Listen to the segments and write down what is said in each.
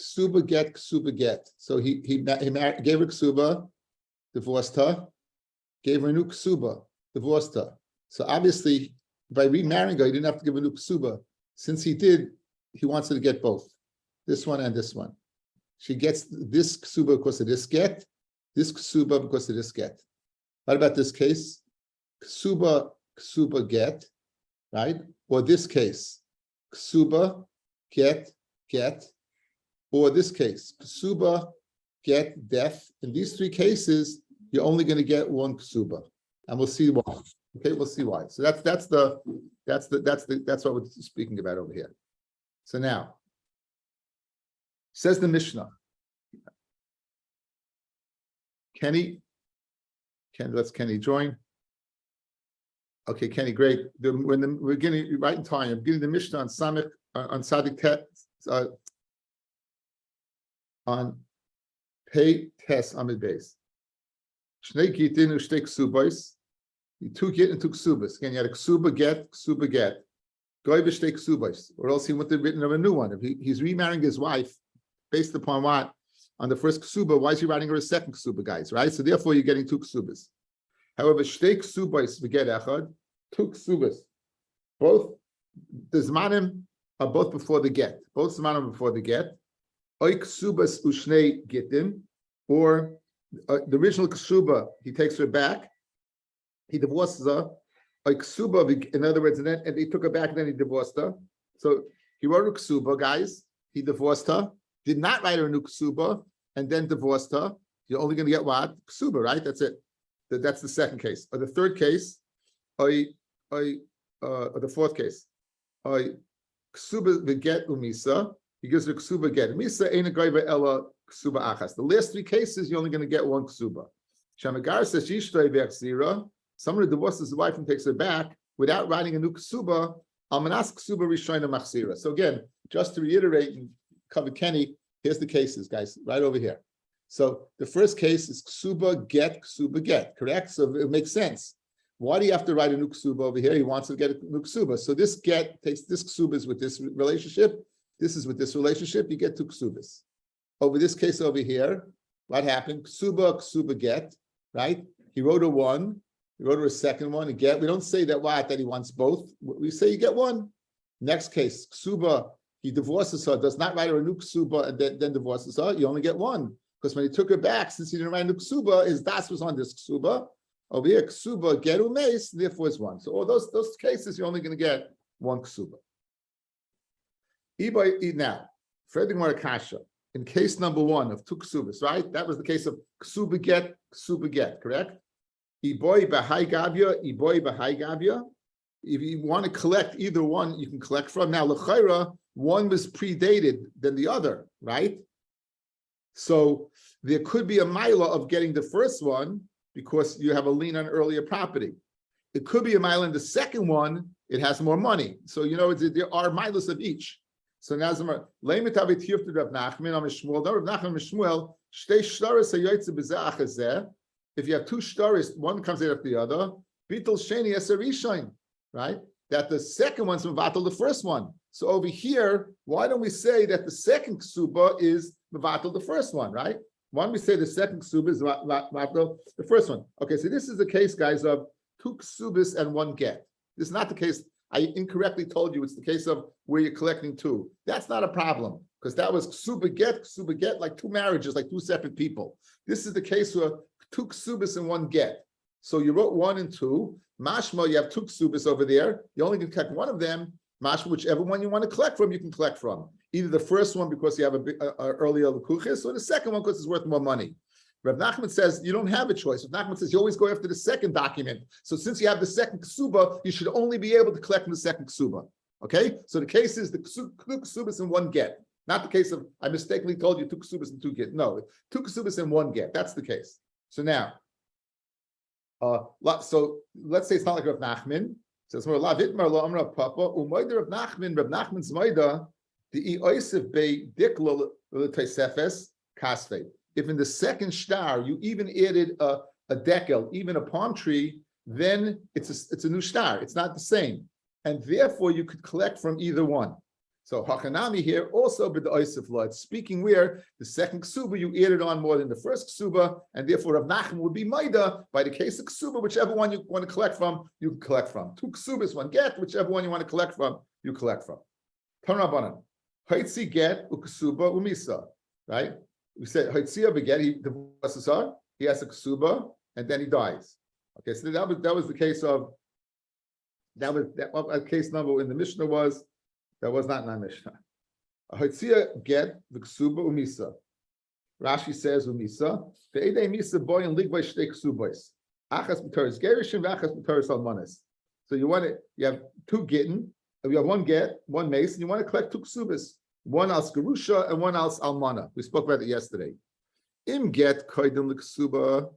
ksuba get. So he gave her ksuba, divorced her, gave her a new ksuba, divorced her. So obviously, by remarrying her, he didn't have to give a new ksuba. Since he did, he wants her to get both, this one and this one. She gets this ksuba because of this get, this ksuba because of this get. What about this case? Ksuba get, right? Or this case, ksuba get, or this case, ksuba get, death. In these three cases, you're only going to get one ksuba, and we'll see why. Okay, we'll see why. So that's what we're speaking about over here. So now, says the Mishnah. Kenny, let's Kenny join. Okay, Kenny, great. We're getting right in time. I'm getting the Mishnah on Samich on Sadik Tet on Pei Tes Amid Beis. Shnei Gitin Ushtei Ksubos. You two get and two ksubas. Again, you had a ksuba get. Goy b'shtei ksubos, or else he would have written of a new one. If he's remarrying his wife based upon what? On the first ksuba, why is he writing her a second ksuba, guys? Right? So therefore, you're getting two ksubas. However, shtei ksubos v'get echad, two ksubas. Both the zmanim are both before the get. Both zmanim before the get. Oy ksubas ushnei gitin, or the original ksuba, he takes her back. He divorces her, like ksuba. In other words, and he took her back, and then he divorced her. So he wrote a ksuba, guys. He divorced her, did not write her a new ksuba, and then divorced her. You're only going to get what? Ksuba, right? That's it. That's the second case. Or the third case, or the fourth case, ksuba v'get umisa. He gives her ksuba get. Misa ain't a goyva ella ksuba achas. The last three cases, you're only going to get one ksuba. Shamagar says yishtoi v'echzira. Someone who divorces his wife and takes her back without writing a new ksuba, almanas ksuba rishona machzira. So again, just to reiterate and cover Kenny, here's the cases, guys, right over here. So the first case is ksuba get, correct? So it makes sense. Why do you have to write a new ksuba over here? He wants to get a new ksuba. So this get takes this ksuba is with this relationship. This is with this relationship. You get two ksubas. Over this case over here, what happened? Ksuba get, right? He wrote a one. He wrote her a second one. Again, we don't say that he wants both. We say you get one. Next case, ksuba, he divorces her, does not write her a new ksuba, and then divorces her. You only get one. Because when he took her back, since he didn't write a new ksuba, his das was on this ksuba. Over here, ksuba, geru meis, therefore is one. So all those cases, you're only going to get one ksuba. Now, Fredrik Marakasha, in case number one of two ksubas, right? That was the case of ksuba get, correct? Iboy b'hai gavya. If you want to collect either one, you can collect from. Now, l'chayra, one was predated than the other, right? So there could be a mila of getting the first one because you have a lien on earlier property. It could be a mila in the second one, it has more money. So, there are milas of each. So now, Rav Nachman if you have two shtaris, one comes out after the other, bitul sheni as a rishon, right? That the second one's mevatel the first one. So over here, why don't we say that the second ksuba is mevatel the first one, right? Why don't we say the second ksuba is mevatel the first one? Okay, so this is the case, guys, of two ksubas and one get. This is not the case. I incorrectly told you it's the case of where you're collecting two. That's not a problem because that was ksuba get, like two marriages, like two separate people. This is the case where two ksubas and one get. So you wrote one and two. Mashma, you have two ksubas over there. You only can collect one of them. Mashma, whichever one you want to collect from, you can collect from. Either the first one because you have a earlier lekuchis, or the second one because it's worth more money. Rav Nachman says you don't have a choice. Rav Nachman says you always go after the second document. So since you have the second ksuba, you should only be able to collect from the second ksuba. Okay? So the case is the two ksubas and one get. Not the case of I mistakenly told you two ksubas and two get. No, two ksubas and one get. That's the case. So now, so let's say it's not like Rav Nachman. So it's more la vitmar la amra papa umayda Rav Nachman. Rav Nachman's maida the oisif be dikla l'teisefes kasvei. If in the second star you even added a dekel, even a palm tree, then it's a new star. It's not the same, and therefore you could collect from either one. So Hachanami here also with the Oisif law. It's speaking where the second ksuba you added on more than the first ksuba, and therefore Rav Nachman would be Maida by the case of ksuba, whichever one you want to collect from, you can collect from. Two ksubas, one get, whichever one you want to collect from, you collect from. Tanabanan. Haitzi get uksuba umisa. Right? We said Haitzi beget, he divorces her, he has a ksuba, and then he dies. Okay, so that was the case of what case number in the Mishnah was. That was not in our Mishnah. A Hatzia get the ksuba umisa. Rashi says umisa. The edei misa boy and ligvay shtei ksubos. Achas b'toris gerishim v'achas b'toris almanis. So you have two gittin. You have one get, one mace, and you want to collect two ksubas. One al skarusha and one al almana. We spoke about it yesterday. Im get koydem l'ksuba.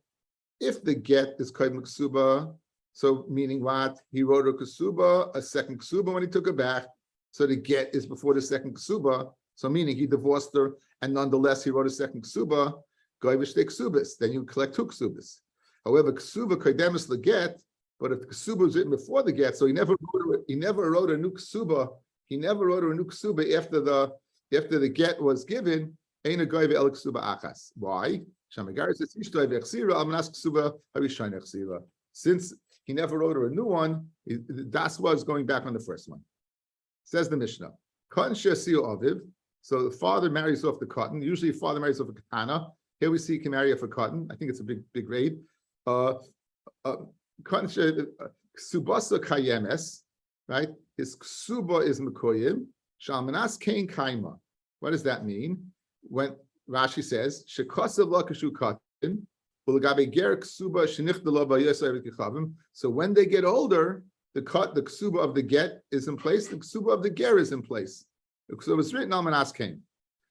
If the get is koydem l'ksuba, so meaning what? He wrote a ksuba, a second ksuba when he took it back. So the get is before the second ksuba. So meaning he divorced her, and nonetheless he wrote a second ksuba. Goyvish ksubas. Then you collect two ksubas. However, ksuba kodemus the get. But if the ksuba was written before the get, so he never wrote a new ksuba. He never wrote a new ksuba after the get was given. Ein a goyve el ksuba achas. Why? Shamagaris says ishtoi v'echsira almanas ksuba harishayin echsira. Since he never wrote her a new one, das was going back on the first one. Says the Mishnah, cotton she'asiu aviv. So the father marries off the cotton. Usually, the father marries off a katana. Here we see he can marry off a cotton. I think it's a big raid. Cotton ksubasa kayemes, right? His ksuba is mekoyim. Shalmanas kain kaima. What does that mean? When Rashi says shekosav la kashu cotton. So when they get older, the ksuba of the get is in place, the ksuba of the ger is in place. The ksuba is written on Manaskein.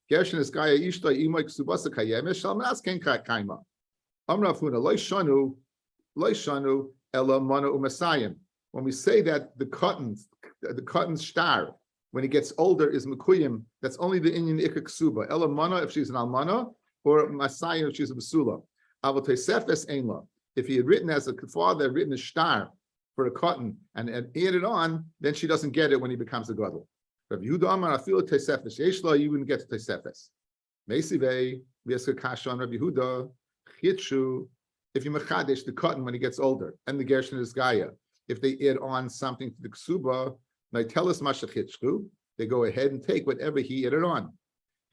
Gershin is Gaya Ishta Imoy Ksubasa Kayemesh, Shal Manaskein Kaima. Amrafuna, Loishanu, Ella Mana Umasayim. When we say that the cotton's star, when he gets older, is Mekuyim, that's only the Inyan Ikka Ksuba. Ella Mana if she's an Almana, or Masayim if she's a Basula. If he had written as a father, written a star for a cotton and added on, then she doesn't get it when he becomes a gadol. Rabbi Yehuda Amar Afilu Tesefes Yeshla, you wouldn't get to Tesefes. Meisivei V'Yesker Kasha on Rabbi Yehuda Chitshu. If you mechadesh the cotton when he gets older and the Gershon is Gaia, if they add on something to the ksuba, like tell us Masha Chitshu, they go ahead and take whatever he added on.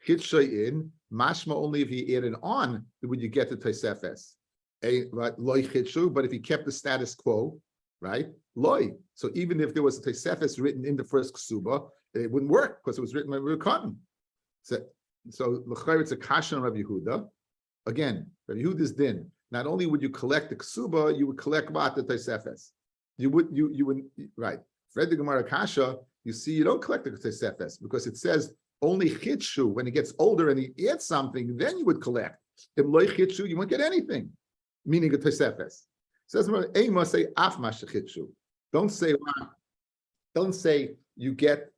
Chitshay mashma only if he added on would you get the Tosefes. Right, loy chitshu, but if he kept the status quo, right, loy. So even if there was a Tosefes written in the first ksuba, it wouldn't work because it was written by cotton. So it's a kasha on Rabbi Yehuda. Again, Rabbi Yehuda's din. Not only would you collect the ksuba, you would collect what the Tosefes. You would right. Read the Gemara kasha. You see, you don't collect the Tosefes because it says only chitshu when he gets older and he adds something, then you would collect. If loy chitshu, you won't get anything, meaning a tosefes. Says Ema say af masha chitshu. Don't say you get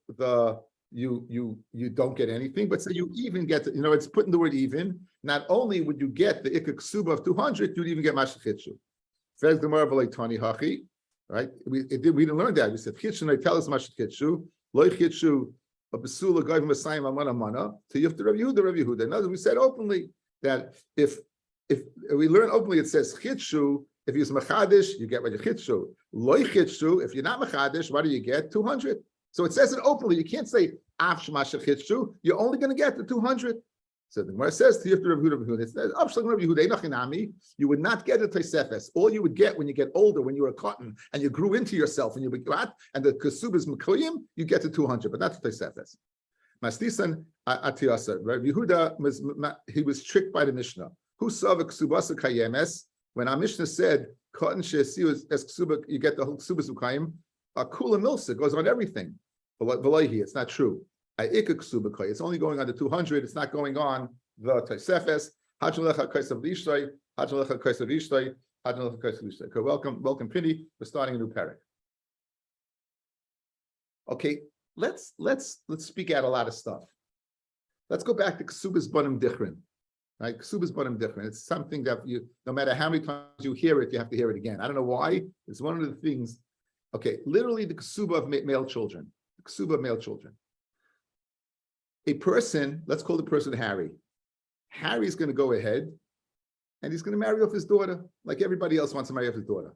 you don't get anything, but say you even get. It's putting the word even. Not only would you get the ikka ksuba of 200, you'd even get masha chitshu. Says the Gemara tani hachi. Right? We didn't learn that. We said chitshu. They tell us masha chitshu. Loy chitshu. A basula gave him a sign amana to you have to Rabbi Yehuda. In other words, we said openly that if we learn openly, it says chitshu. If you're machadish, you get what you chitshu. Loy chitshu. If you're not machadish, what do you get? 200. So it says it openly. You can't say af shmasha chitshu. You're only going to get the 200. So the Gemara says to you have to Rabbi Yehuda. It says Rabbi Yehuda. You would not get a tosefes. All you would get when you get older, when you were a cotton and you grew into yourself and you became and the kesubas is mekoyim, you get to 200, but not the tosefes. Mastisan atiyasa. Rabbi Yehuda he was tricked by the Mishnah. Who saw the kesubasa kayemes when our Mishnah said cotton she'esiu as kesuba, you get the whole kesubas ukayim. Kula milsa goes on everything. It's not true. It's only going on the 200. It's not going on the Tosefes. Welcome, Pini. We're starting a new parak. Okay, let's speak out a lot of stuff. Let's go back to Kesuvos Banim Dichrin. Right, Kesuvos Banim Dichrin. It's something that no matter how many times you hear it, you have to hear it again. I don't know why. It's one of the things. Okay, literally the Kesuba of male children. The Kesuba of male children. a person, let's call the person Harry. Harry's going to go ahead and he's going to marry off his daughter, like everybody else wants to marry off his daughter.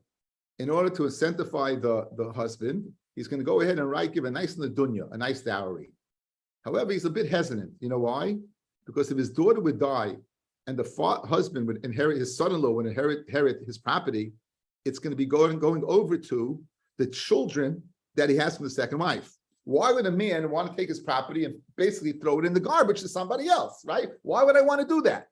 In order to incentivize the husband, he's going to go ahead and give a nice nadunya, a nice dowry. However, he's a bit hesitant. You know why? Because if his daughter would die and the husband would inherit, his son-in-law would inherit his property, it's going to be going over to the children that he has from the second wife. Why would a man want to take his property and basically throw it in the garbage to somebody else, right? Why would I want to do that?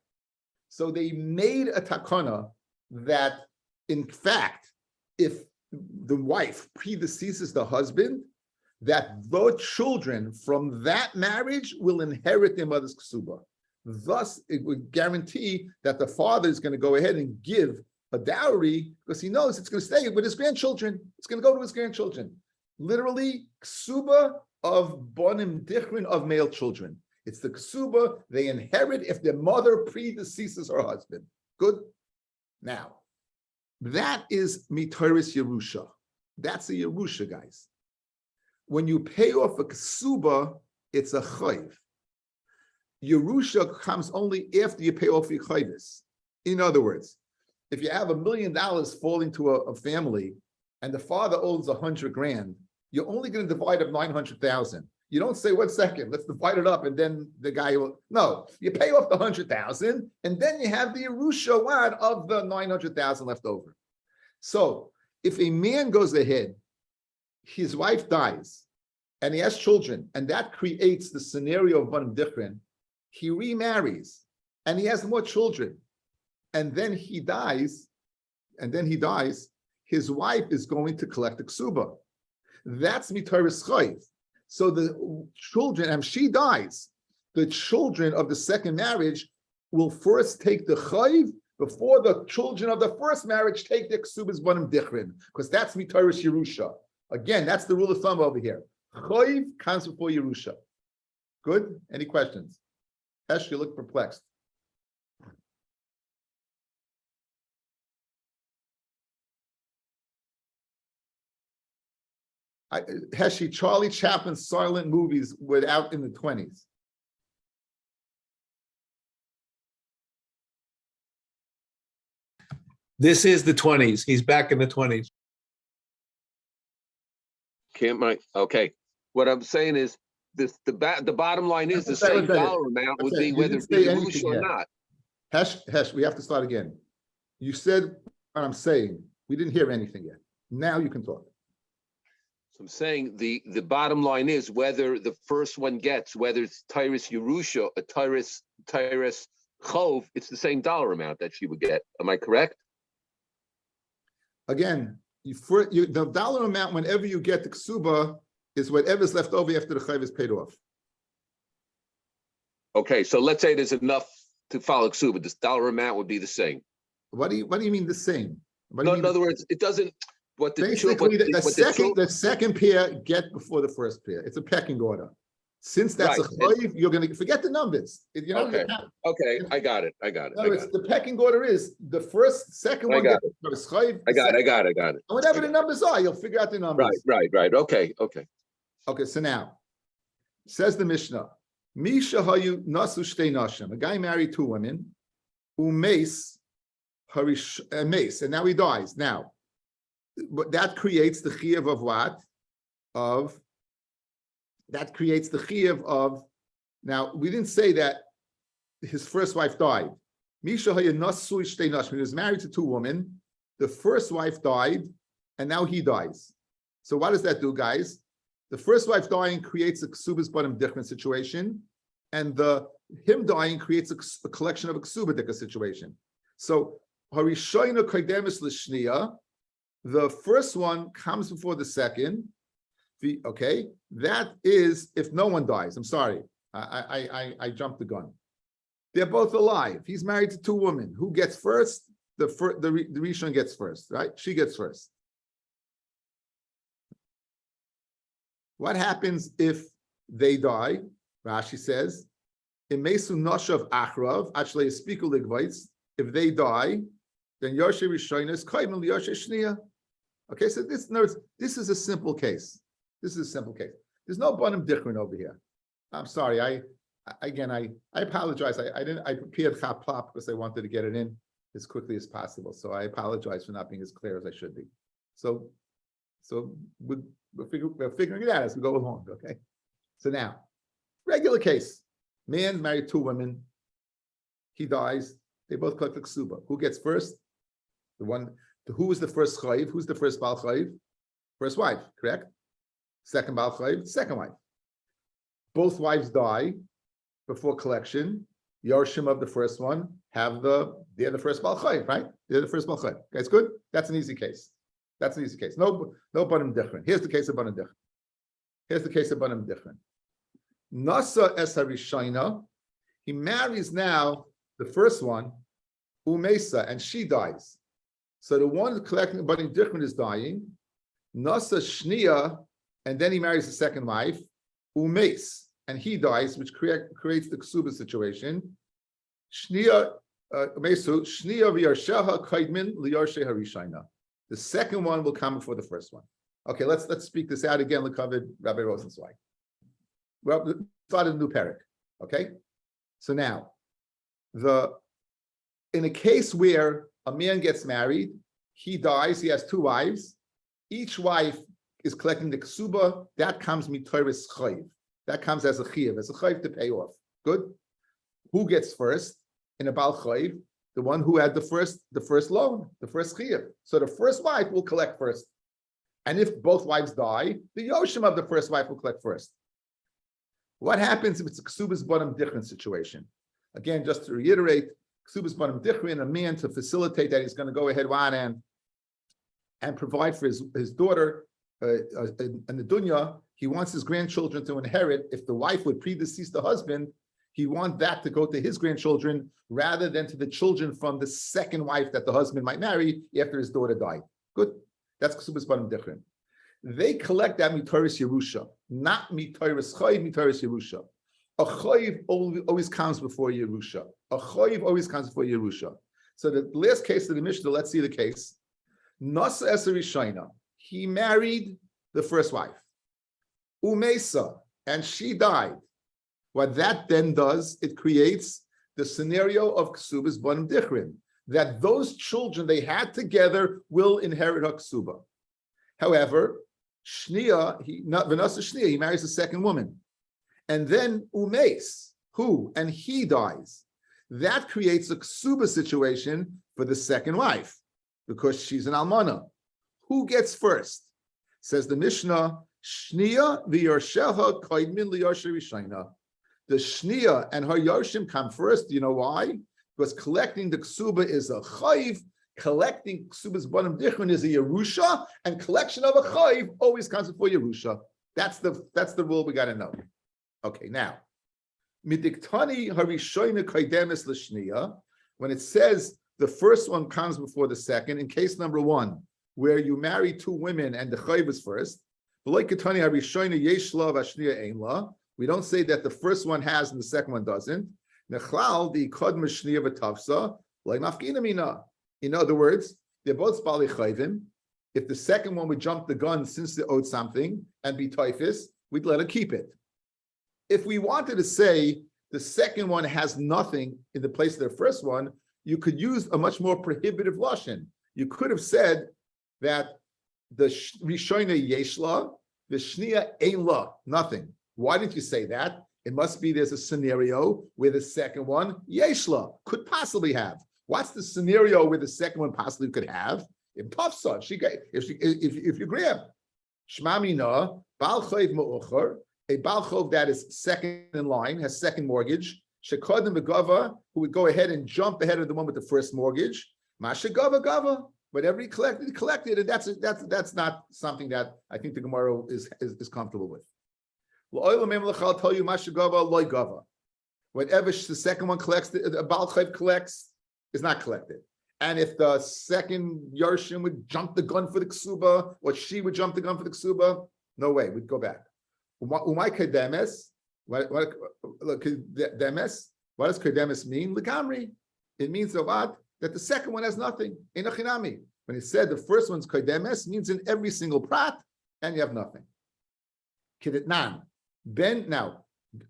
So they made a takana that, in fact, if the wife predeceases the husband, that the children from that marriage will inherit their mother's ksuba. Thus, it would guarantee that the father is going to go ahead and give a dowry because he knows it's going to stay with his grandchildren. It's going to go to his grandchildren. Literally, ksuba of bonim dichrin, of male children. It's the ksuba they inherit if their mother predeceases her husband. Good? Now, that is mitoris Yerusha. That's a Yerusha, guys. When you pay off a ksuba, it's a chayv. Yerusha comes only after you pay off your chayvis. In other words, if you have $1 million falling to a family and the father owns 100 grand, you're only going to divide up 900,000. You don't say, 1 second, let's divide it up, and then the guy will. No, you pay off the 100,000, and then you have the Yerusha wad of the 900,000 left over. So if a man goes ahead, his wife dies, and he has children, and that creates the scenario of Banim Dichrin, he remarries, and he has more children, and then he dies, his wife is going to collect the ksuba. That's mitaris chayv. So the children, and she dies, the children of the second marriage will first take the chayv before the children of the first marriage take the ksubas banim dichrin, because that's mitaris Yerusha. Again, that's the rule of thumb over here. Chayv comes before Yerusha. Good? Any questions? Hesh, you look perplexed. Heshi, Charlie Chaplin's silent movies were out in the 20s. This is the 20s. He's back in the 20s. Okay. What I'm saying is this: the bottom line is the same dollar amount would be whether it's Yerusha or not. Hesh, we have to start again. You said what I'm saying. We didn't hear anything yet. Now you can talk. So I'm saying the bottom line is whether the first one gets, whether it's Tyrus Yerusha or Tyrus Chov, it's the same dollar amount that she would get. Am I correct? Again, the dollar amount whenever you get the ksuba is whatever's left over after the chayv is paid off. Okay, so let's say there's enough to follow ksuba. This dollar amount would be the same. What do you mean the same? In other words, it doesn't. What the basically the second pair get before the first pair. It's a pecking order. Since that's right. A chayv, you're going to forget the numbers. You know. Okay, I got it. The pecking order is the second one gets the first chayv. I got it. And whatever the numbers are, you'll figure out the numbers. Right. Okay. So now, says the Mishnah, Misha hayu nasu shtei nashim. A guy married 2 women, mace, and now he dies. Now, but that creates the chiyuv of what? That creates the chiyuv of. Now, we didn't say that his first wife died. Misha hayu nasu shtei nashim. He was married to 2 women. The first wife died, and now he dies. So what does that do, guys? The first wife dying creates a ksubas banim dichrin situation, and him dying creates a collection of a ksuba dika situation. So harishayna kaidemis l'shniya, the first one comes before the second. Okay, that is if no one dies. I'm sorry, I jumped the gun. They're both alive. He's married to 2 women. Who gets first? The Rishon gets first, right? She gets first. What happens if they die? Rashi says, "Imesu noshav achrav actually speaku ligvaitz." If they die, then Yoshe Rishon is kaimel Yoshe Shniya. Okay, so this is a simple case. There's no banim dichrin over here. I'm sorry, again, I apologize. I prepared Chaplop because I wanted to get it in as quickly as possible. So I apologize for not being as clear as I should be. So we're figuring it out as we go along. Okay. So now, regular case, man married two women. He dies. They both collect the ksuba. Who gets first? Who is the first chayiv? Who's the first bal chayiv? First wife, correct? Second bal chayiv, second wife. Both wives die before collection. Yarshim of the first one they're the first bal chayiv, right? They're the first bal chayiv. Okay, it's good. That's an easy case. That's an easy case. No banim different. Here's the case of banim different. Nasa es harishayna. He marries now the first one, Umesa, and she dies. So the one collecting banim different is dying. Nasa shnia, and then he marries the second wife, Umes, and he dies, which creates the ksuba situation. Shnia mesu shnia v'yarsheha kaidmin liyarshe harishayna. The second one will come before the first one. Okay, let's speak this out again. Covered Rabbi Rosenzweig. Well, start a new parak. Okay, so now in a case where a man gets married, he dies. He has two wives. Each wife is collecting the ksuba. That comes mitoris chayiv. That comes as a chayiv to pay off. Good. Who gets first in a bal chayiv? The one who had the first loan, the first chayiv. So the first wife will collect first. And if both wives die, the yoshim of the first wife will collect first. What happens if it's a ksubas bottom different situation? Again, just to reiterate, ksubas bottom different, a man to facilitate that, he's going to go ahead and provide for his daughter in the dunya. He wants his grandchildren to inherit. If the wife would predecease the husband, he wants that to go to his grandchildren rather than to the children from the second wife that the husband might marry after his daughter died. Good. That's ksubas bottom different. They collect that mitoris Yerusha, not mitoris chayiv, mitoris Yerusha. A chayiv always comes before Yerusha. A chayiv always comes before Yerusha. So the last case of the Mishnah, let's see the case. Nasa eser rishayna. He married the first wife. Umesa, and she died. What that then does, it creates the scenario of ksubas bottom dichrin, that those children they had together will inherit her ksuba. However, Shnia, he marries a second woman. And then Umes, and he dies. That creates a ksuba situation for the second wife, because she's an almana. Who gets first? Says the Mishnah, Shnia v'yarsheha kaidmin liyarshe rishayna. The Shnia and her yarshim come first. You know why? Because collecting the ksuba is a chayiv, collecting ksuba's bottom dichron is a Yerusha, and collection of a chayiv always comes before Yerusha. That's the rule we got to know. Okay, now midiktani harishoyna kaidemis l'shniya, when it says the first one comes before the second, in case number one, where you marry two women and the chayiv is first, v'loikatani harishoyna yeshla v'ashniya einla. We don't say that the first one has and the second one doesn't. Nechlal the kodma shniya v'tafsa like mafkina mina. In other words, they're both bali chayvim. If the second one would jump the gun since they owed something and be typhus, we'd let her keep it. If we wanted to say the second one has nothing in the place of the first one, you could use a much more prohibitive lashon. You could have said that the rishoyna yeshla, the shnia einla, nothing. Why didn't you say that? It must be there's a scenario where the second one, yeshla, could possibly have. What's the scenario where the second one possibly could have? If tafsa, if you grab shmamina bal chayv ma'ucher, a bal chov that is second in line, has second mortgage, shekodim begava, who would go ahead and jump ahead of the one with the first mortgage, mashagava gava, whatever he collected, and that's not something that I think the Gemara is comfortable with. I'll tell you mashagava loy gava. Whatever the second one collects, the bal chayv collects, is not collected. And if the second Yarshim would jump the gun for the ksuba, or she would jump the gun for the ksuba, no way, we'd go back. Umay kedemes, what does kedemes mean? Legamri. It means that the second one has nothing. Enochinami. When it said the first one's kedemes, means in every single prat, and you have nothing. Kidetnan.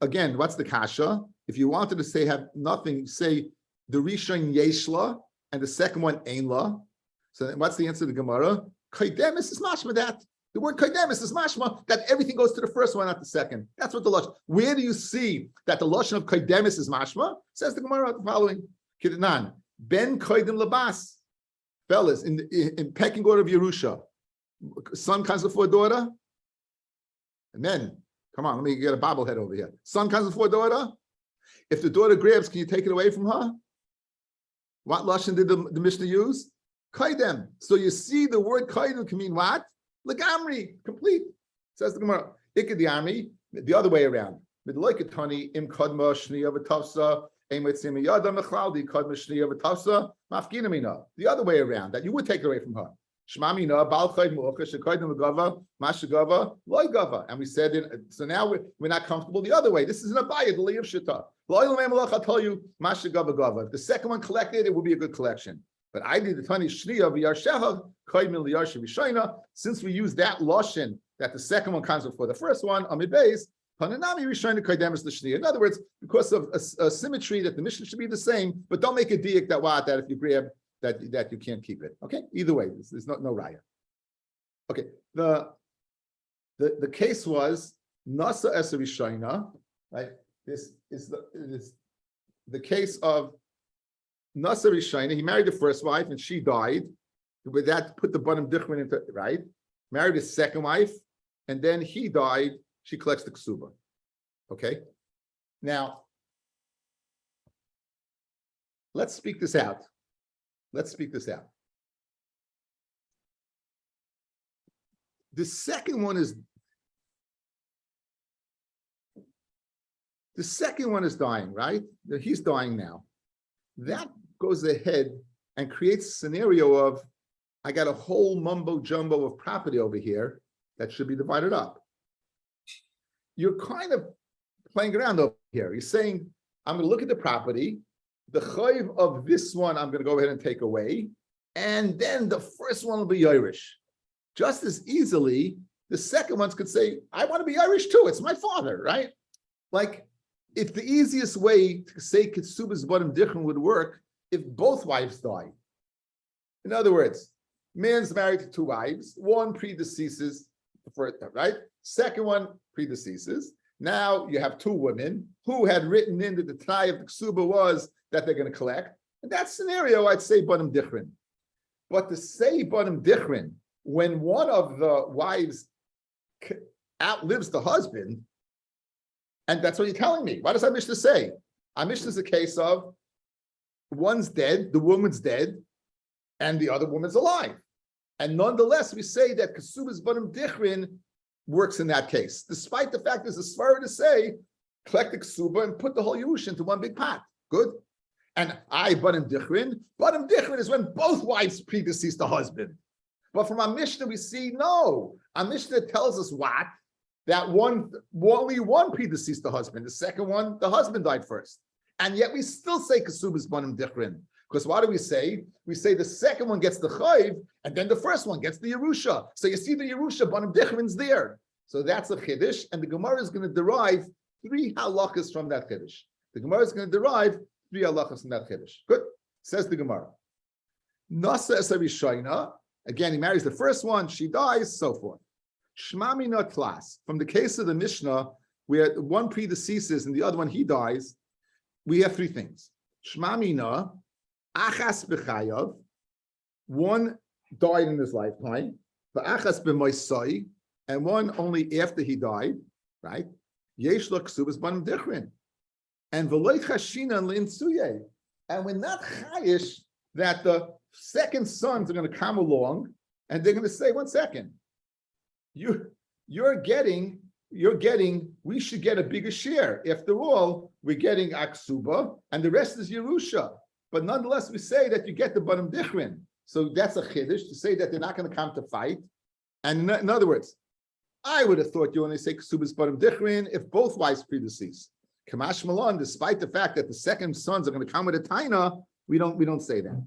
again, what's the kasha? If you wanted to say have nothing, say the Rishon Yeshla and the second one Einla. So what's the answer to the Gemara? Kaidemis is mashma that. The word kaidemis is mashma that everything goes to the first one, not the second. That's what the lashon. Where do you see that the lashon of kaidemis is mashma? Says the Gemara the following: Kidanan ben kaidim labas, fellas in pecking order of Yerusha. Son comes before daughter, and then come on, let me get a bobblehead over here. Son comes before daughter. If the daughter grabs, can you take it away from her? What lashon did the Mishnah use? Kaidem. So you see the word kaidem can mean what? Legamri, complete. Says the Gemara. Ikadiami, the other way around. Midloikatani im kadma shniya v'tafsa emetzim yada mechaldi kadma shniya v'tafsa mafkinamina. The other way around, that you would take it away from her. Shmamina bal chayd mu'acha shekaidem v'gava mashagava loy gava. And we said so now we're not comfortable the other way. This is an abaya, the lay of shita. I'll tell you mashagava gava. If the second one collected, it would be a good collection. But I did the Tani Shniya v'Yarsheha Kaidmin liYarshe v'Shayna. Since we use that lashon that the second one comes before the first one, Amid Beis Hananami Rishayna Kaidemis l'Shniya. In other words, because of a symmetry that the Mishnah should be the same, but don't make a diak that if you grab that you can't keep it. Okay, either way, there's no raya. Okay, the case was Nasa Eser Rishayna. Right, this is the case of Nasa Rishayna. He married the first wife and she died. With that, put the bottom dichman into right. Married his second wife, and then he died. She collects the ksuba. Okay. Now, let's speak this out. The second one is dying, right? He's dying now. That goes ahead and creates a scenario of, I got a whole mumbo jumbo of property over here that should be divided up. You're kind of playing around over here. You're saying, I'm going to look at the property, the chayv of this one I'm going to go ahead and take away, and then the first one will be Irish. Just as easily, the second ones could say, I want to be Irish too, it's my father, right? Like, if the easiest way to say Kesuvos bottom dichron would work if both wives die. In other words, man's married to two wives, one predeceases, right? Second one predeceases. Now you have two women who had written in that the tie of the ksuba was that they're going to collect. In that scenario, I'd say bottom dichron. But to say bottom dichron when one of the wives outlives the husband, and that's what you're telling me. What does our Mishnah say? Our Mishnah is a case of one's dead, the woman's dead, and the other woman's alive. And nonetheless, we say that Kesuvos bottom dichron works in that case, despite the fact there's a svara to say, collect the ksuba and put the whole Yerush into one big pot. Good. And bottom dichron is when both wives predecease the husband. But from our Mishnah, we see no. Our Mishnah tells us what? That only one predeceased the husband. The second one, the husband died first. And yet we still say Kesuvos bottom dichron. Because what do we say? We say the second one gets the chayv, and then the first one gets the Yerusha. So you see the Yerusha, bottom dichron's there. So that's a chiddush, and the Gemara is going to derive 3 halachas from that chiddush. The Gemara is going to derive 3 halachas from that chiddush. Good. Says the Gemara. Nasa Eser Rishayna. Again, he marries the first one, she dies, so forth. Shmamina tlas. From the case of the Mishnah, where one predeceases and the other one he dies, we have 3 things. Shmamina, achas b'chayav, one died in his lifetime, but achas b'moisai, and one only after he died, right? Yesh lo Kesuvos bottom dichron, and v'loy chashina l'insuye, and we're not chayish that the second sons are going to come along and they're going to say, 1 second, you're getting, we should get a bigger share. After all, we're getting aksuba and the rest is Yerusha. But nonetheless, we say that you get the bottom dichron. So that's a chiddush to say that they're not going to come to fight. And in other words, I would have thought you only say Kesuvos bottom dichron if both wives predecease. Kamash Malon, despite the fact that the second sons are going to come with a taina, we don't say that.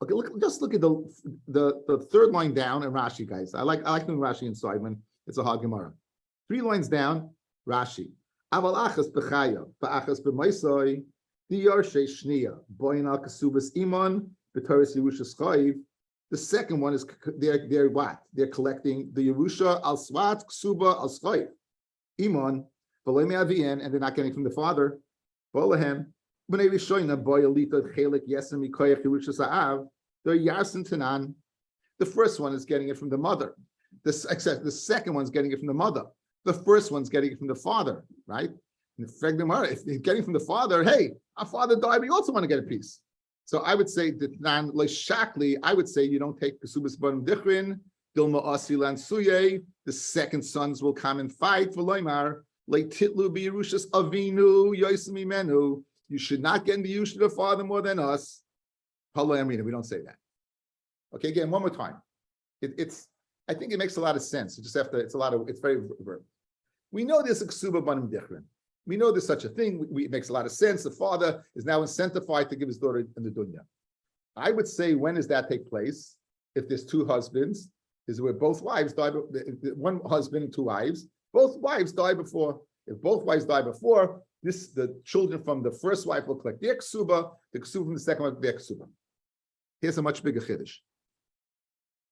Okay, just look at the third line down in Rashi, guys. I like doing Rashi inside when it's a hard Gemara. 3 lines down, Rashi. Aval achas b'chaya, ba'achas b'maisoi, the yarshe shnia, boyin al Kesuvos iman, b'toris Yerusha chayiv. The second one is they're what? They're collecting the Yerusha al swat ksuba al chayiv. Iman, v'loy me'avien, and they're not getting from the father. Bolahem, b'nei rishoyna boy alita chelik yesem mikoyach Yerusha sa'av. They're yasin tanan. The first one is getting it from the mother. The second one's getting it from the mother. The first one's getting it from the father, right? And if he's getting from the father, hey, our father died, we also want to get a piece. So I would say that shakli, I would say you don't take Kesuvos banim dichrin, dilma asilan suye. The second sons will come and fight for loymar. Like titlu bi Yerushas avinu yoismi menu. You should not get in the Yerusha of the father more than us. We don't say that. Okay, again, one more time. I think it makes a lot of sense. You just have to. It's very verbal. We know there's a ksuba banim dichrin. We know there's such a thing. It makes a lot of sense. The father is now incentivized to give his daughter in the dunya. I would say, when does that take place? If there's two husbands, is where both wives die. One husband and two wives. Both wives die before. If both wives die before, the children from the first wife will collect their ksuba. The ksuba from the second wife their ksuba. Here's a much bigger chiddush.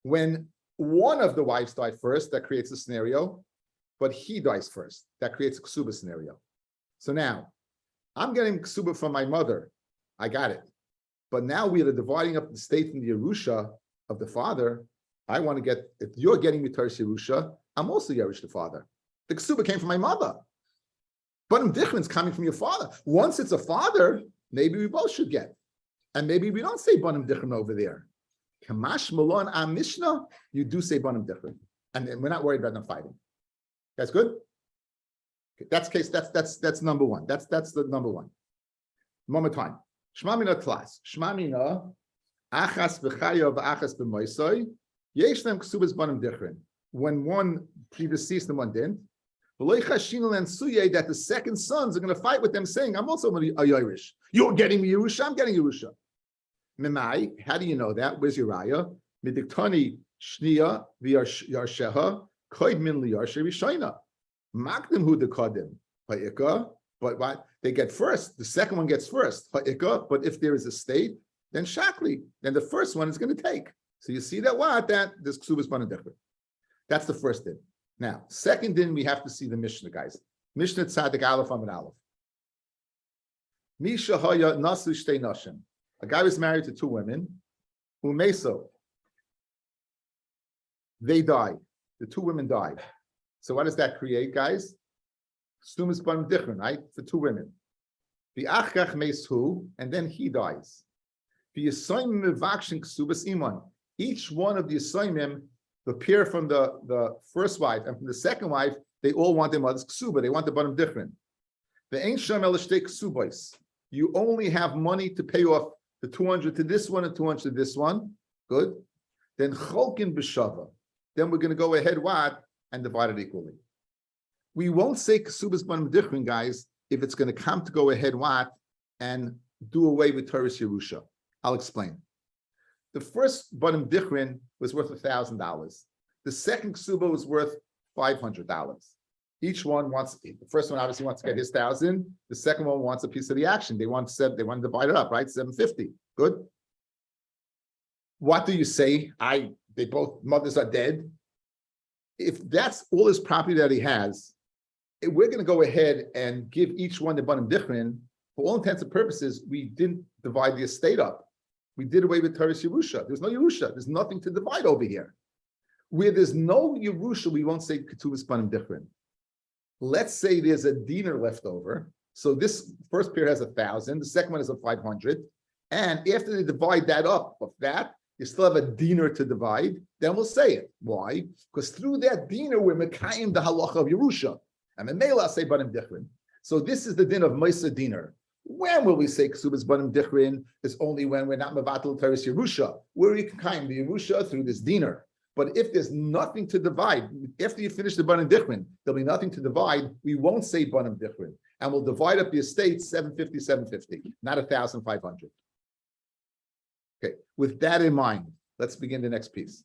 When one of the wives died first, that creates a scenario, but he dies first. That creates a ksuba scenario. So now, I'm getting ksuba from my mother. I got it. But now we are dividing up the state in the Yerusha of the father. I want to get, if you're getting Mitaris Yerusha, I'm also Yerush the father. The ksuba came from my mother. Banim dichrin's coming from your father. Once it's a father, maybe we both should get. And maybe we don't say banim dichrin over there. Kamash malon am Mishnah, you do say banim dichrin. And we're not worried about them fighting. That's good? Okay, that's number one. That's the number one. One more time. Shmamina class. Shmamina achas b'chayo v'achas b'moisoi. Yesh them ksubas banim dichrin. When one predeceased and one didn't. That the second sons are going to fight with them, saying, I'm also going to be a Irish. You're getting Yerusha, I'm getting Yerusha. Memai, how do you know that? Where's your raya? Midiktani shniya v'yarsheha koid min liyarshe rishayna. Makdim hu dekodim ha'ika. But what they get first, the second one gets first ha'ika. But if there is a state, then shakli, then the first one is going to take. So you see that this ksubas banadechre. That's the first thing. Now, second din, we have to see the Mishnah, guys. Mishnah Tzadik Aleph Amid Aleph. Misha Haya Nasu Shtei Nashim. A guy was married to two women. Umeso. They died. The two women died. So what does that create, guys? Sumas Banim Dichrin, right? For two women. The Achach Meishu, and then he dies. The Yisayim Mevakshin Ksubas Iman. Each one of the Yisayim, the pair from the first wife and from the second wife, they all want their mother's ksuba. They want the banim dichrin. The ain't shem elishtei ksubos. You only have money to pay off the 200 to this one and 200 to this one. Good. Then cholkin b'shava. Then we're going to go ahead and divide it equally. We won't say ksubas banim dichrin, guys, if it's going to come to go ahead and do away with Torah's Yerusha. I'll explain. The first banim dichrin was worth $1,000. The second ksuba was worth $500. Each one wants, the first one obviously wants to get his 1,000. The second one wants a piece of the action. They want to divide it up, right? $750. Good. What do you say? They both mothers are dead. If that's all his property that he has, we're going to go ahead and give each one the banim dichrin. For all intents and purposes, we didn't divide the estate up. We did away with Torah's Yerusha. There's no Yerusha. There's nothing to divide over here. Where there's no Yerusha, we won't say Ketuvos Banim Dichrin. Let's say there's a dinar left over. So this first pair has 1,000. The second one is a 500. And after they divide that up of that, you still have a dinar to divide. Then we'll say it. Why? Because through that dinar, we're mekayim the halacha of Yerusha. And the Mela say Banim Dichrin. So this is the din of Mesa dinar. When will we say Kesuvos Banim Dichrin? Is only when we're not mevatel Torah's Yerusha, where you can claim the Yerusha through this dinar. But if there's nothing to divide, after you finish the Banim Dichrin, there'll be nothing to divide. We won't say Banim Dichrin, and we'll divide up the estate 750, not 1,500. Okay. With that in mind, let's begin the next piece.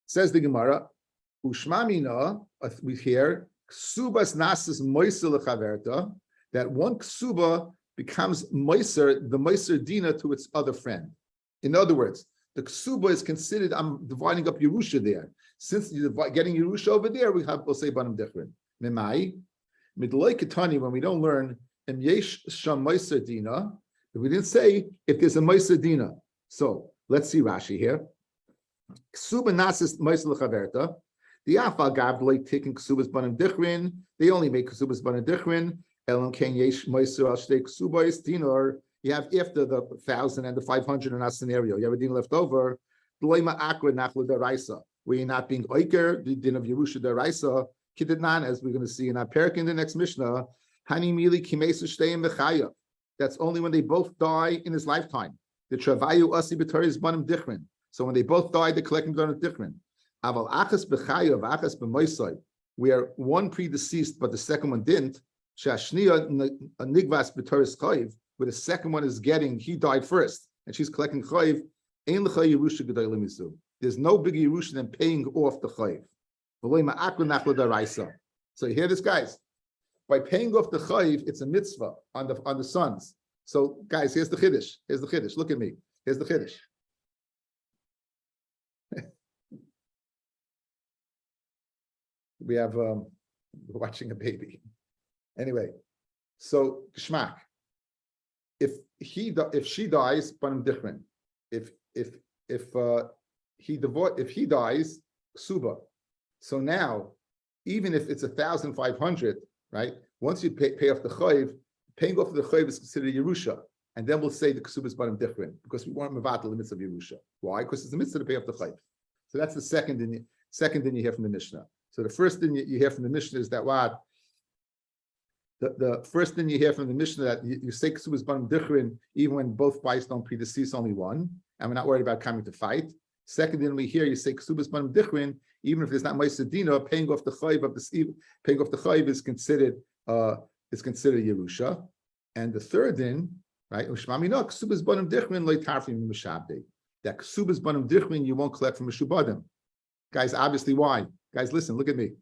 Says the Gemara, Ushmamina. We hear Ksubas nasis moiser lechaverta, that one ksuba becomes moiser, the moiser dina to its other friend. In other words, the ksuba is considered, I'm dividing up Yerusha there. Since you're getting Yerusha over there, we'll say banim dichrin. Memai, midloi ketani, when we don't learn, em yesh sham moiser dina, if we didn't say if there's a moiser dina. So let's see Rashi here. Ksuba nasis moiser lechaverta. The afal gab like taking ksubas banim dichrin. They only make ksubas banim dichrin. Elam ken yesh moiser al shtei ksubas dinor. You have after the 1,000 and the 500 in our scenario. You have a din left over. Loima akra nachla deraisa, where you're not being oiker the din of Yerusha deraisa. Kididnan, as we're going to see in our parak in the next Mishnah. Hani mili kimesu shteim b'chaya. That's only when they both die in his lifetime. The travayu asi b'tor is banim dichrin. So when they both die, they're collecting banim dichrin. Aval achas b'chaya v'achas b'moisai, where one predeceased but the second one didn't. Shashniya nigvas b'tor is chayiv, where the second one is getting, he died first, and she's collecting chayiv. Ein l'cha Yerusha gedolei mizu. There's no bigger Yerusha than paying off the chayiv. V'loy ma'akla nachla daraisa. So you hear this, guys? By paying off the chayiv, it's a mitzvah on the sons. So, guys, here's the chiddush. Here's the chiddush. Look at me. Here's the chiddush. We have we're watching a baby. Anyway, so Geshmak. If she dies, banim dichrin. If he dies, ksuba. So now, even if it's 1,500, right? Once you pay off the chayiv, paying off the chayiv is considered Yerusha, and then we'll say the ksuba is banim dichrin because we weren't mevatel the mitzvah of Yerusha. Why? Because it's the mitzvah to pay off the chayiv. So that's the second thing you hear from the Mishnah. So the first thing you hear from the Mishnah is that what? The first thing you hear from the Mishnah that you say Kesuvos banim dichrin even when both wives don't predecease only one, and we're not worried about coming to fight. Second thing we hear you say Kesuvos banim dichrin even if there's not moiser dina, paying off the chayiv is considered Yerusha. And the third thing, right? Kesuvos banim dichrin lo tarfim mishabdei. That Kesuvos banim dichrin you won't collect from mishubadim. Guys, obviously why? Guys, listen, look at me.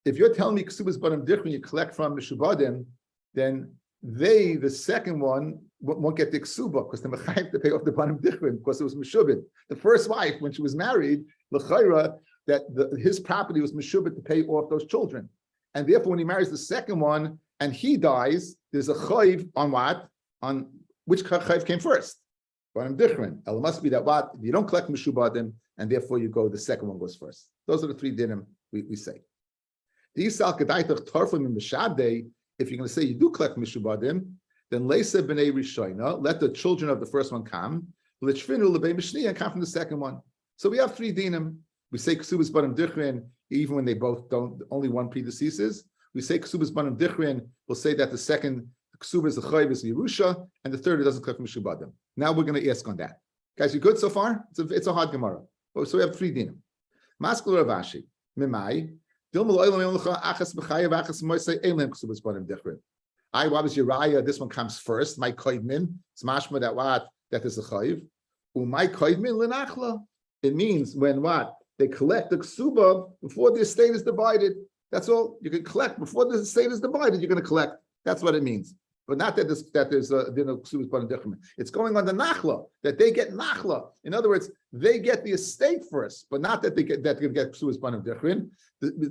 If you're telling me Kesuvos banim dichrin you collect from Mishubadim, then the second one, won't get the Ksuba because they're mechayiv to pay off the banim dichrin because it was Meshubit. The first wife, when she was married, l'chayra, that his property was Meshubit to pay off those children. And therefore, when he marries the second one and he dies, there's a chayiv on what? On which chayiv came first? Banim dichrin. It must be that what? You don't collect Mishubadim, and therefore you go, the second one goes first. Those are the three dinim we say. If you're going to say you do collect mishubadim, then leisa b'nei rishayna, let the children of the first one come, l'chfinu l'bei mishni, and come from the second one. So we have three dinim. We say Kesuvos banim dichrin even when they both don't, only one predeceases. We say Kesuvos banim dichrin, we'll say that the second Kesuba is the chayiv is Yerusha, and the third it doesn't collect mishubadim. Now we're going to ask on that. Guys, you good so far? It's a hard Gemara. So we have three dinim. Maskul Ravashi, Mimai. Why was Uriah? This one comes first. My koidmin. It's mashma that what? That is a chayiv. My koidmin lenachla. It means when what? They collect the ksuba before the estate is divided. That's all. You can collect before the estate is divided. You're going to collect. That's what it means. But not that there's a din of ksubas banim dichrin. It's going on the nachla that they get nachla. In other words, they get the estate first, but not that they get ksubas banim dichrin.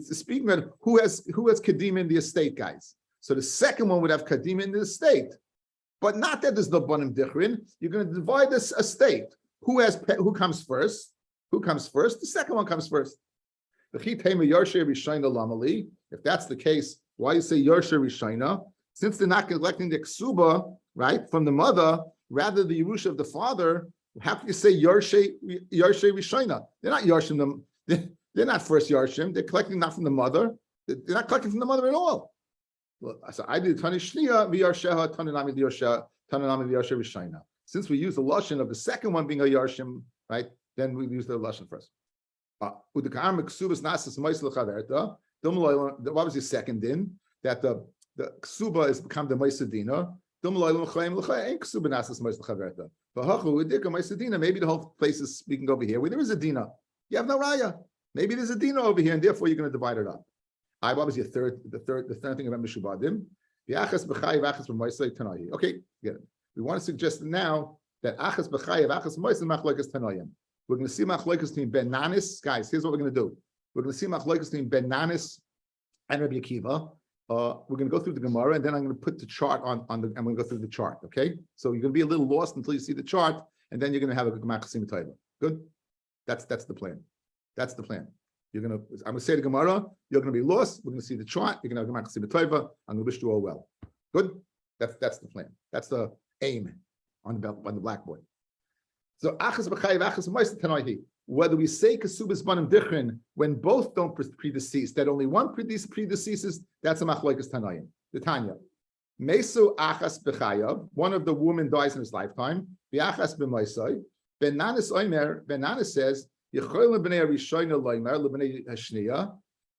Speaking of who has kadim in the estate, guys. So the second one would have kadim in the estate, but not that there's no banim dichrin. You're going to divide this estate. Who comes first? Who comes first? The second one comes first. If that's the case, why you say Yarshe Rishayna? Since they're not collecting the ksuba, right, from the mother, rather the Yerusha of the father, how can you say Yarshe Rishayna? They're not Yarshim them. They're not first Yarshim. They're collecting not from the mother. They're not collecting from the mother at all. So I did Tani Shniya v'Yarsheha Tananami v'Yarsheha Rishayna. Since we use the lashon of the second one being a Yarshim, right, then we use the lashon first. What was the second din? That the ksuba has become the meisadina. Maybe the whole place is speaking over here where there is a dina. You have no raya. Maybe there's a dina over here, and therefore you're going to divide it up. What was your the third thing about Mishubadim? The achas b'chayiv achas b'moisei tanayi. Okay, get it. We want to suggest now that achas b'chayiv achas b'moisei machlokes tanayim. We're going to see machlokes between Ben Nanis. Guys, here's what we're going to do. We're going to see machlokes between Ben Nanis and Rabbi Akiva. We're going to go through the Gemara, and then I'm going to put the chart on the. I'm going to go through the chart. Okay, so you're going to be a little lost until you see the chart, and then you're going to have a Gemara Chasim Taiva. Good. That's the plan. That's the plan. I'm going to say the Gemara. You're going to be lost. We're going to see the chart. You're going to have Gemara Chasim Taiva. I'm going to wish you all well. Good. That's the plan. That's the aim on the blackboard. So achas b'chayiv achas b'moisei tanayi. Whether we say Kesuvos banim dichrin when both don't predecease, that only one predeceases, that's a machlokes tanayim. The Tanya. Mesu achas b'chayav, one of the women dies in his lifetime. The achas b'moisei. Ben Nanis oimer, Ben Nanis says, Yecholim b'nei harishona loimer, l'bnei hashniya,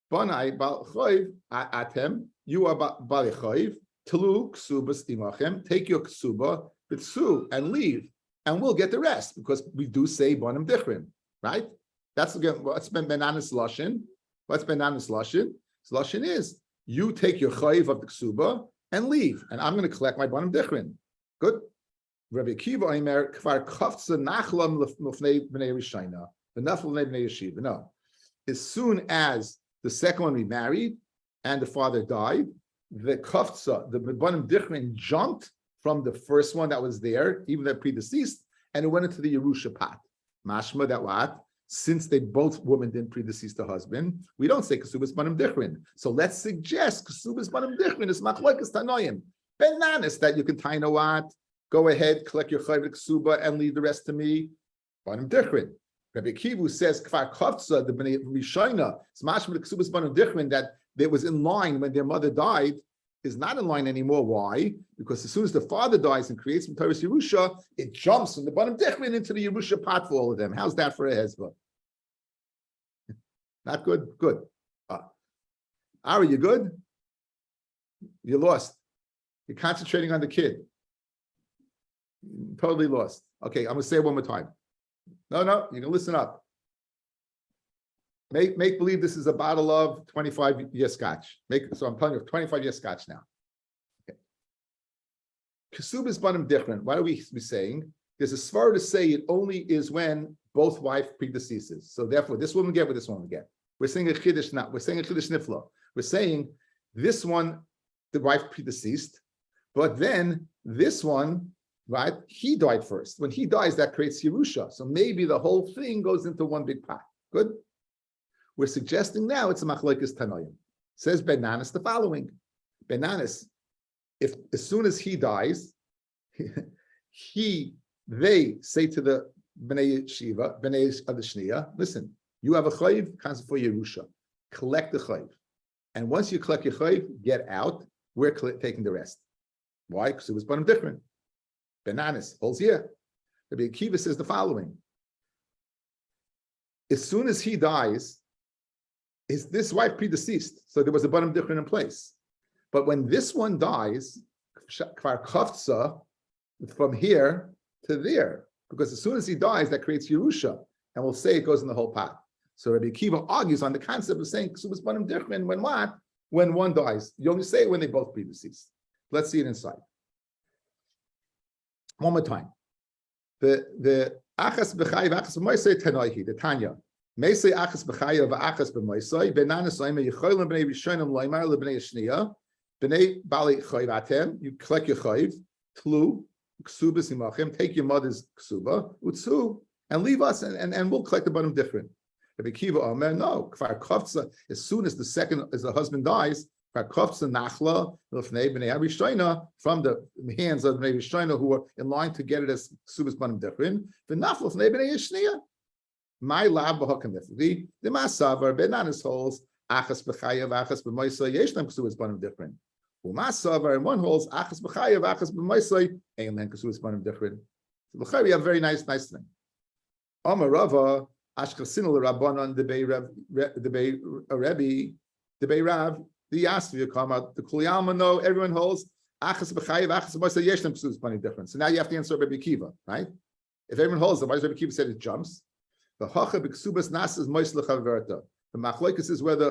Banai bal choiv atem, you are bal choiv, telu ksubas imachem, take your ksuba, bitsu, and leave, and we'll get the rest, because we do say banim dichrin. Right? That's again what's been Benanis Lashon. What's Benanis Lashon? Lashon is you take your chayiv of the ksuba and leave, and I'm going to collect my banim dichrin. Good. Rabbi Akiva Omer kvar kaftza nachlam lefnei bnei rishayna v'nafel bnei yeshiva. No, as soon as the second one remarried and the father died, the kaftza, the banim dichrin jumped from the first one that was there, even though predeceased, and it went into the Yerusha pot. Mashma that what? Since they both women didn't predecease the husband, we don't say Kesuvos banim dichrin. So let's suggest Kesuvos banim dichrin is machlokes tanoim. Ben Nanis that you can tie no what? Go ahead, collect your chayv ksuba and leave the rest to me. Banim dichrin. Rabbi Akiva says kfar kaftza the bnei rishayna. It's mashma Kesuvos banim dichrin that it was in line when their mother died. Is not in line anymore. Why? Because as soon as the father dies and creates from Torah's Yerusha, it jumps from the bottom dichrin into the Yerusha pot for all of them. How's that for a hezbollah? Not good? Good. Ari, you good? You're lost. You're concentrating on the kid. Totally lost. Okay, I'm going to say it one more time. No, you can listen up. Make believe this is a bottle of 25-year scotch. So I'm telling you, 25-year scotch now. Okay. Kesuvos banim dichrin. Why are we saying? There's a svara to say it only is when both wife predeceases. So therefore, this woman get what this woman get. We're saying a chiddush not. We're saying a chiddush nifla. We're saying this one, the wife predeceased, but then this one, right? He died first. When he dies, that creates Yerusha. So maybe the whole thing goes into one big pot. Good. We're suggesting now it's a machlokes tanoim. Says Ben Nanis the following: Ben Nanis, if as soon as he dies, they say to the bnei yeshiva, bnei of the shniya, listen, you have a chayiv, comes for Yerusha, collect the chayiv, and once you collect your chayiv, get out. We're taking the rest. Why? Because it was banim dichrin. Ben Nanis holds here. Rabbi Akiva says the following: as soon as he dies, is this wife predeceased? So there was a banim dichrin in place. But when this one dies, kvar kaftza from here to there, because as soon as he dies, that creates Yerusha, and we'll say it goes in the whole pot. So Rabbi Akiva argues on the concept of saying Kesuvos banim dichrin when what? When one dies. You only say it when they both predeceased. Let's see it inside. One more time. The achas b'chayiv achas b'moisei tanoihi, the Tanya. Meisei achas b'chayiv achas b'moisei benanis oimer yecholim b'nei rishonim loimar lebnei shniya b'nei bali chayiv atem. You collect your chayiv, tlu ksubas imachem. Take your mother's ksuba utsu and leave us, and we'll collect the banim dichrin. Rabbi Akiva Omer, no. Kfar kaftza, as soon as the husband dies, kfar kaftza nachla l'fnei b'nei harishayna, from the hands of b'nei harishayna who are in line to get it as ksubas banim dichrin, v'nafla l'fnei b'nei yishniya. My lab b'hakamifli the masavar Ben Nanis holds achas b'chayav achas b'moisei yeshnam ksubas banim dichrin. Umasavar and one holds achas b'chayav achas b'moisei ein len ksubas banim dichrin. So we have a very nice thing. Amar Rava. Ashkasinul Rabbanon debei Rabbi debei Rav the Yasvi come out the Kuliyama. No, everyone holds achas b'chayiv achas b'moisei yeshnam ksubas banim dichrin. So now you have to answer Rabbi Akiva, right? If everyone holds, then why does Rabbi Akiva said it jumps? The hacha b'ksubas nasas mois lechaverta. The machlokes is whether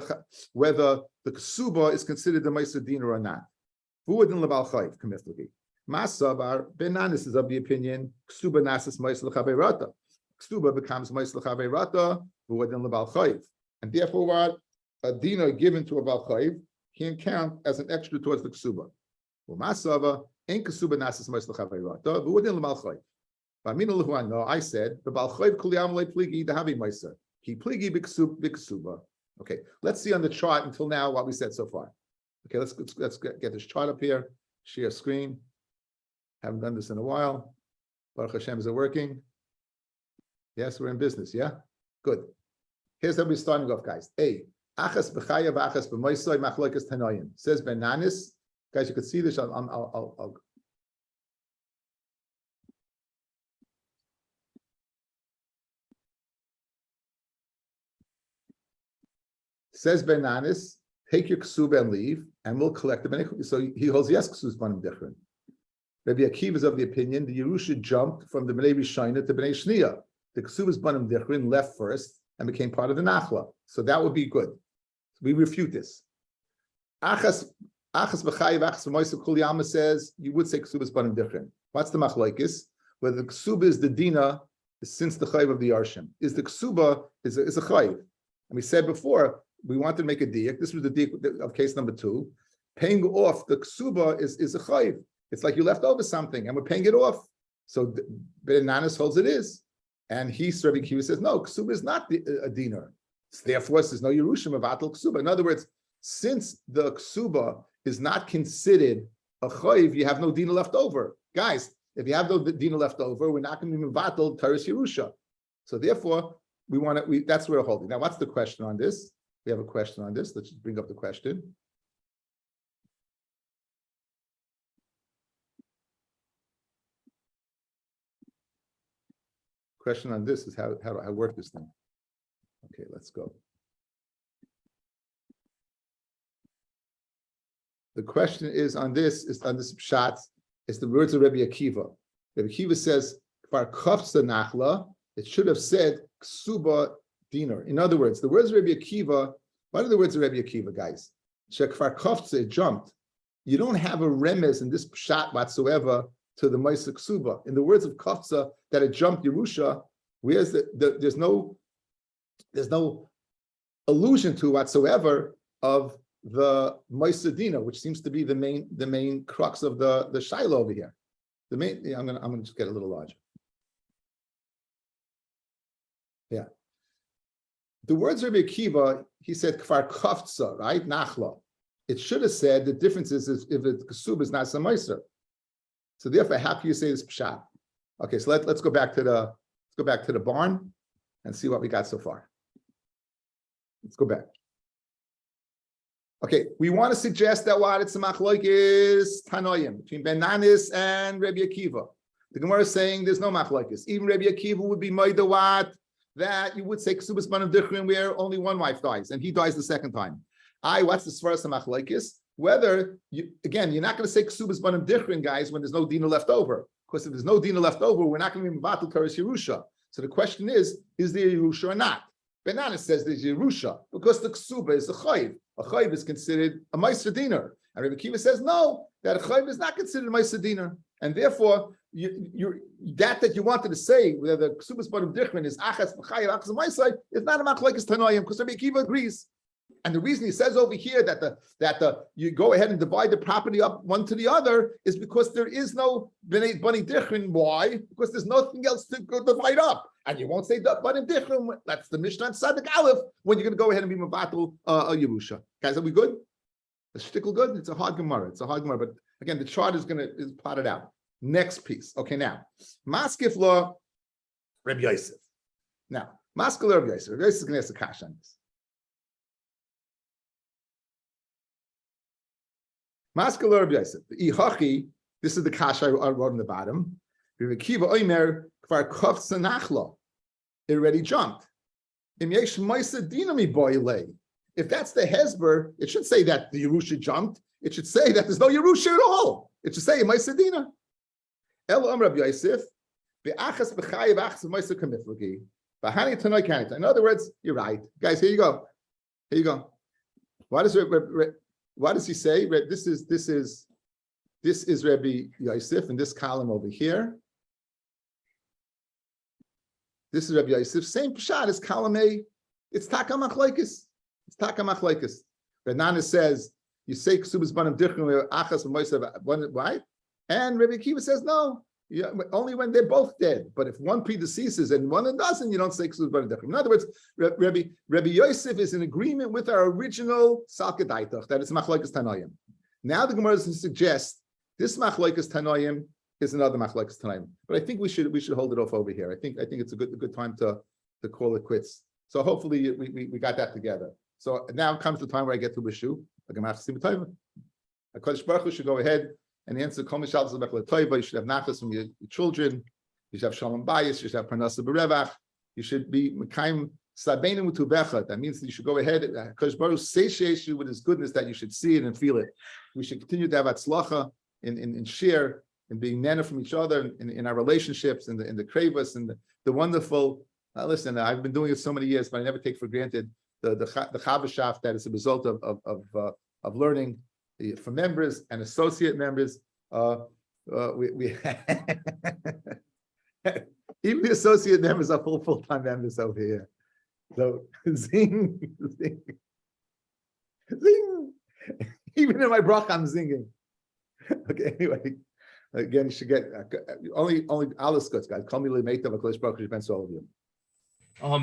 the ksuba is considered the ma'aser diner or not. V'udin lebal chayv kamiflagi. Masavar benanis is of the opinion ksuba nasis ma'aser l'chaveirata. Ksuba becomes ma'aser l'chaveirata. V'udin lebal chayv, and therefore what a diner given to a bal chayv can count as an extra towards the ksuba. Well, masava ain't ksuba nasis ma'aser l'chaveirata. V'udin lebal chayv. No, I said the bal chayv kuliyam le'pligi dahavi ma'aser. Ki pligi b'ksuba. Okay, let's see on the chart until now what we said so far. Okay, let's get this chart up here. Share screen. Haven't done this in a while. Baruch Hashem, is it working? Yes, we're in business. Yeah, good. Here's how we're starting off, guys. A achas b'chaya v'achas b'moisoi machlokas tanoim. Says Benanis. Guys, you can see this. I'll Says Benanis, take your ksuba and leave, and we'll collect them. So he holds yes, ksuba is banim different. Rabbi Akiva is of the opinion the Yerusha jumped from the Bnei Rishayna to Bnei Shniya. The ksuba is banim different, left first, and became part of the Nachla. So that would be good. So we refute this. Achas b'chayiv achas b'moisa kol yama says you would say ksuba is banim different. What's the machlokes? Whether the ksuba is the dina since the chayiv of the yarshim is the ksuba is a chayiv, and we said before. We wanted to make a diak. This was the diak of case number 2. Paying off the ksuba is a chayiv. It's like you left over something, and we're paying it off. So Benanis holds it is, and Rabbi Akiva says no, ksuba is not a dinar. Therefore, there's no Yerushim of atal ksuba. In other words, since the ksuba is not considered a chayiv, you have no dinar left over, guys. If you have no dinar left over, we're not going to be mevatel taris Yerusha. So therefore, that's where we're holding. Now, what's the question on this? We have a question on this. Let's just bring up the question. Question on this is how do I work this thing? Okay, let's go. The question is on this pshat is the words of Rabbi Akiva. Rabbi Akiva says, "Kfar kofsa nachla." It should have said ksuba dinar. In other words, the words of Rabbi Akiva, what are the words of Rabbi Akiva, guys? Shekfar kofsa, it jumped. You don't have a remez in this pshat whatsoever to the Maisa Ksuba. In the words of Kofsa, that it jumped Yerusha, where's there's no allusion to whatsoever of the Maisa Dina, which seems to be the main crux of the Shiloh over here. I'm gonna just get a little larger. Yeah. The words of Rabbi Akiva, he said kfar kofza, right? Nachla. It should have said the difference is if the kesub is not samaiser. So therefore, how can you say this pshat? Okay, so let's go back to the barn and see what we got so far. Let's go back. Okay, we want to suggest that what it's a machlokes tanoim between Benanis and Rabbi Akiva. The Gemara is saying there's no machlokes. Even Rabbi Akiva would be moida what that you would say kesubas banim dichrin where only one wife dies and he dies the second time. What's the svaras of machlokes? Whether you're not going to say kesubas banim dichrin, guys, when there's no dina left over. Because if there's no dina left over, we're not going to be mevatel kares Yerusha. So the question is there Yerusha or not? Benanis says there's Yerusha because the ksuba is a chayiv. A chayiv is considered a meiser dinar. And Rabbi Akiva says no, that a chayiv is not considered a meiser dinar. And therefore, that you wanted to say whether the kesubas banim dichrin is achas b'chayiv achas meiser is not a machlokes tanoim because Rabbi Akiva agrees. And the reason he says over here that you go ahead and divide the property up one to the other is because there is no bnei dichrin. Why? Because there's nothing else to divide up, and you won't say bnei dichrin. That's the Mishnah and Sadik Aleph when you're going to go ahead and be mevatel a Yerusha. Guys, are we good? The shtickle good? It's a hard Gemara. But again, the chart is plotted out. Next piece. Okay, now Maskif law, Rabbi Yosef. Now Maskil Rabbi Yosef. Rabbi Yosef is going to ask a kash on this. Maskil Rabbi Yosef. Ihachi. This is the kash I wrote on the bottom. Rabbi Akiva Omer kvar kofsa nachla. It already jumped. Im yesh ma'aser dina mi boile. If that's the hesber, it should say that the Yerusha jumped. It should say that there's no Yerusha at all. It should say ma'aser dina. El Rabbi Yosef, be'achas b'chayiv achas ma'aser kamiflagi. B'hani tanoi kanita. In other words, you're right, guys. Here you go. Here you go. Why does he say this is Rabbi Yosef in this column over here? This is Rabbi Yosef. Same pshat as column A. It's taka machlokes. It's taka machlokes. Nana says you say ksubas banim dichrim achas v'moisav, right? And Rabbi Akiva says no. Only when they're both dead. But if one predeceases and one doesn't, you don't say ksubas banim dichrim. In other words, Rabbi Yosef is in agreement with our original salka daitach that it's machlokes tanoim. Now the Gemara suggests this machlokes tanoim is another machlokes tanoim. But I think we should hold it off over here. I think it's a good time to call it quits. So hopefully we got that together. So now comes the time where I get to Bishu. HaKadosh Baruch Hu should go ahead and answer Kol Mishal Zebech LeToiva. You should have nachas from your children. You should have Shalom Bayis. You should have Parnasa B'Revach. You should be Mekayim Sabeinu U'Tubecha. That means that you should go ahead. HaKadosh Baruch Hu satiates you with His goodness that you should see it and feel it. We should continue to have atzlacha in share and being nana from each other in our relationships in the kravas and the wonderful. Listen, I've been doing it so many years, but I never take for granted the chavashaf that is a result of learning for members and associate members. We even the associate members are full-time members over here. So zing. Even in my bracha, I'm singing. Okay, anyway. Again, you should get only alles goods, guys. Call me Lemeitav, HaKadosh Baruch Hu, all of you. Oh,